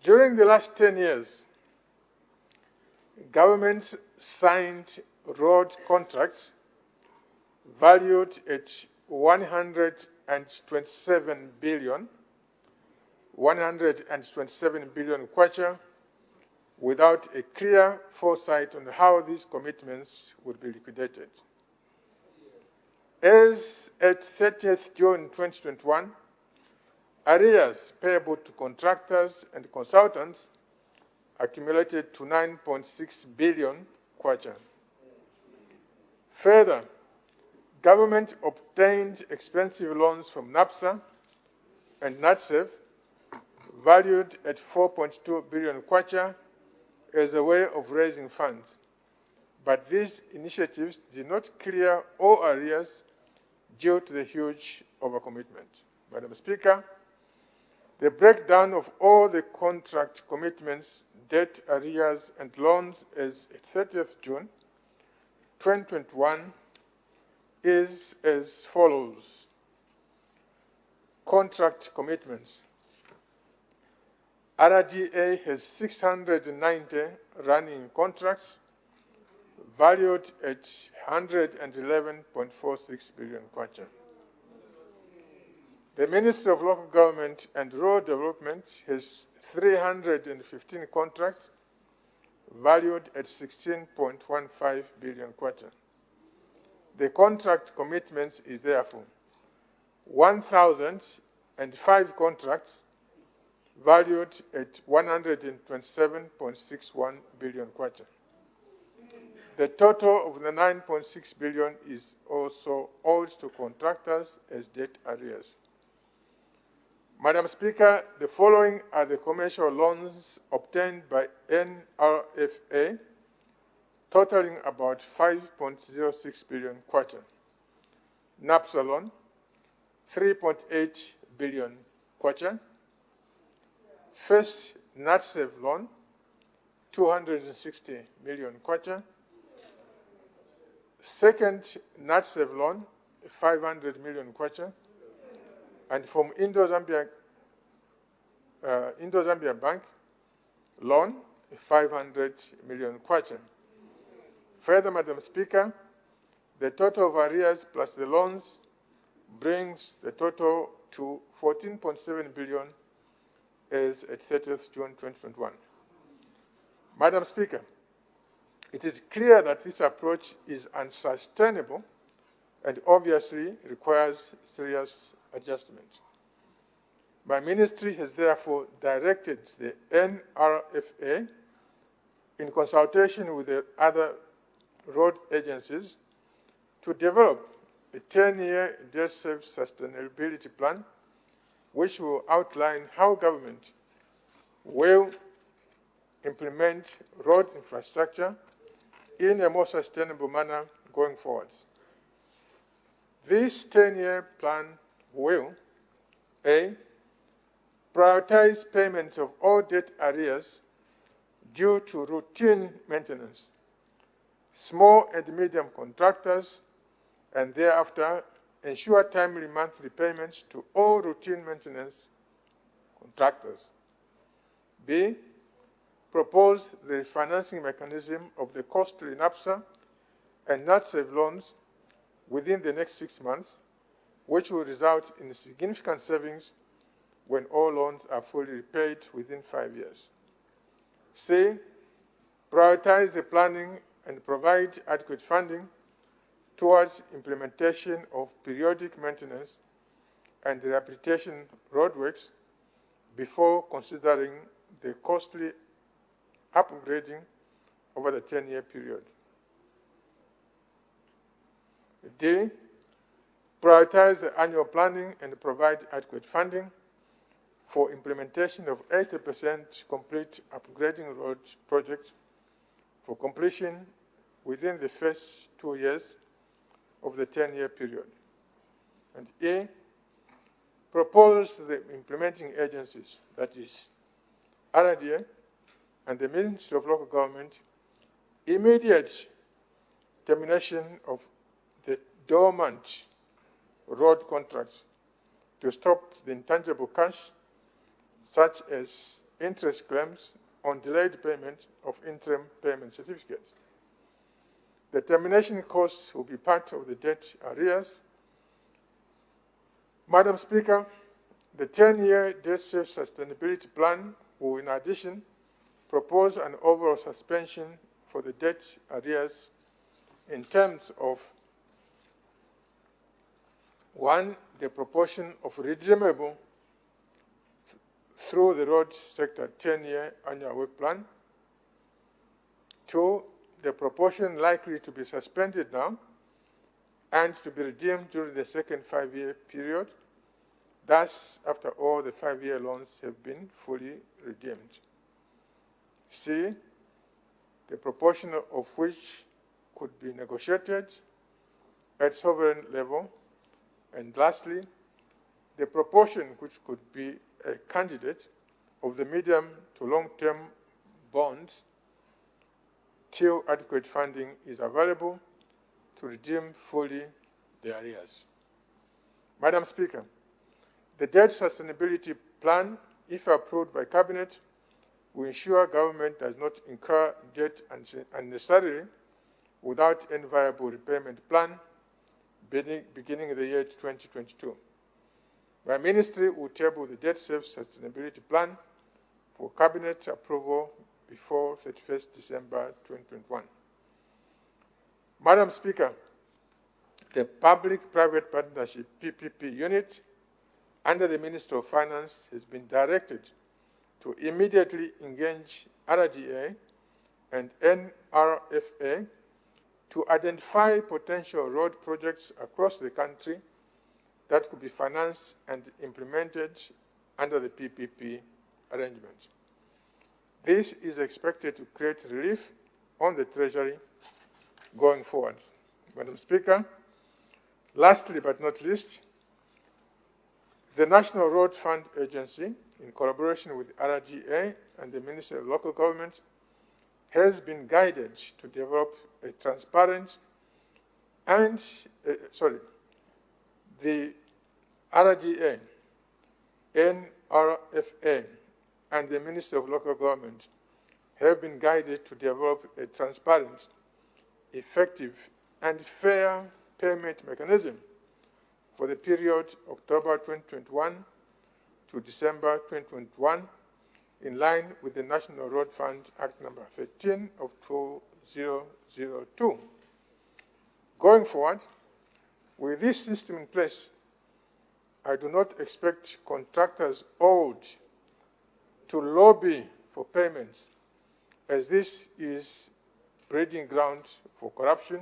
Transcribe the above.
During the last 10 years, governments signed road contracts valued at 127 billion kwacha without a clear foresight on how these commitments would be liquidated. As at 30th June 2021, arrears payable to contractors and consultants accumulated to 9.6 billion kwacha. Further, government obtained expensive loans from NAPSA and NATSEV valued at 4.2 billion kwacha as a way of raising funds. But these initiatives did not clear all arrears due to the huge overcommitment. Madam Speaker, the breakdown of all the contract commitments, debt arrears, and loans as at 30th June 2021 is as follows. Contract commitments. RDA has 690 running contracts valued at 111.46 billion kwacha. The Ministry of Local Government and Rural Development has 315 contracts valued at 16.15 billion kwacha. The contract commitments is therefore 1,005 contracts valued at 127.61 billion kwacha. The total of the 9.6 billion is also owed to contractors as debt arrears. Madam Speaker, the following are the commercial loans obtained by NRFA, totaling about 5.06 billion kwacha. NAPSA loan, 3.8 billion kwacha. First NATSEV loan, 260 million kwacha. Second NATSEV loan, 500 million kwacha. And from Indo-Zambia Bank, loan, 500 million kwacha. Further, Madam Speaker, the total of arrears plus the loans brings the total to 14.7 billion as at 30th June 2021. Madam Speaker, it is clear that this approach is unsustainable and obviously requires serious adjustment. My ministry has therefore directed the NRFA, in consultation with the other road agencies, to develop a 10-year debt service sustainability plan, which will outline how government will implement road infrastructure in a more sustainable manner going forward. This 10-year plan will, A, prioritize payments of all debt arrears due to routine maintenance, small and medium contractors, and thereafter ensure timely monthly payments to all routine maintenance contractors. B, propose the refinancing mechanism of the costly NAPSA and NATSEV loans within the next 6 months, which will result in significant savings when all loans are fully repaid within 5 years. C, prioritize the planning and provide adequate funding towards implementation of periodic maintenance and rehabilitation roadworks before considering the costly upgrading over the 10-year period. D, prioritize the annual planning and provide adequate funding for implementation of 80% complete upgrading road projects for completion within the first 2 years of the 10-year period. And E, propose the implementing agencies, that is, RDA and the Ministry of Local Government, immediate termination of the dormant road contracts to stop the intangible cash, such as interest claims on delayed payment of interim payment certificates. The termination costs will be part of the debt arrears. Madam Speaker, the 10-year debt safe sustainability plan will, in addition, propose an overall suspension for the debt arrears in terms of 1, the proportion of redeemable through the road sector 10-year annual work plan. 2, the proportion likely to be suspended now and to be redeemed during the second 5-year period, thus after all the 5-year loans have been fully redeemed. C, the proportion of which could be negotiated at sovereign level. And lastly, the proportion which could be a candidate of the medium to long-term bonds till adequate funding is available to redeem fully the arrears. Madam Speaker, the debt sustainability plan, if approved by Cabinet, will ensure government does not incur debt unnecessarily without any viable repayment plan beginning the year 2022. My ministry will table the debt safe sustainability plan for Cabinet approval before 31st December 2021. Madam Speaker, the Public-Private Partnership PPP unit under the Minister of Finance has been directed to immediately engage RDA and NRFA to identify potential road projects across the country that could be financed and implemented under the PPP arrangement. This is expected to create relief on the Treasury going forward. Madam Speaker, lastly but not least, the National Road Fund Agency, in collaboration with RDA and the Ministry of Local Government, has been guided to develop a transparent and, the RDA, NRFA, and the Ministry of Local Government have been guided to develop a transparent, effective, and fair payment mechanism for the period October 2021 to December 2021, in line with the National Road Fund Act number 13 of 2002. Going forward, with this system in place, I do not expect contractors owed to lobby for payments, as this is breeding ground for corruption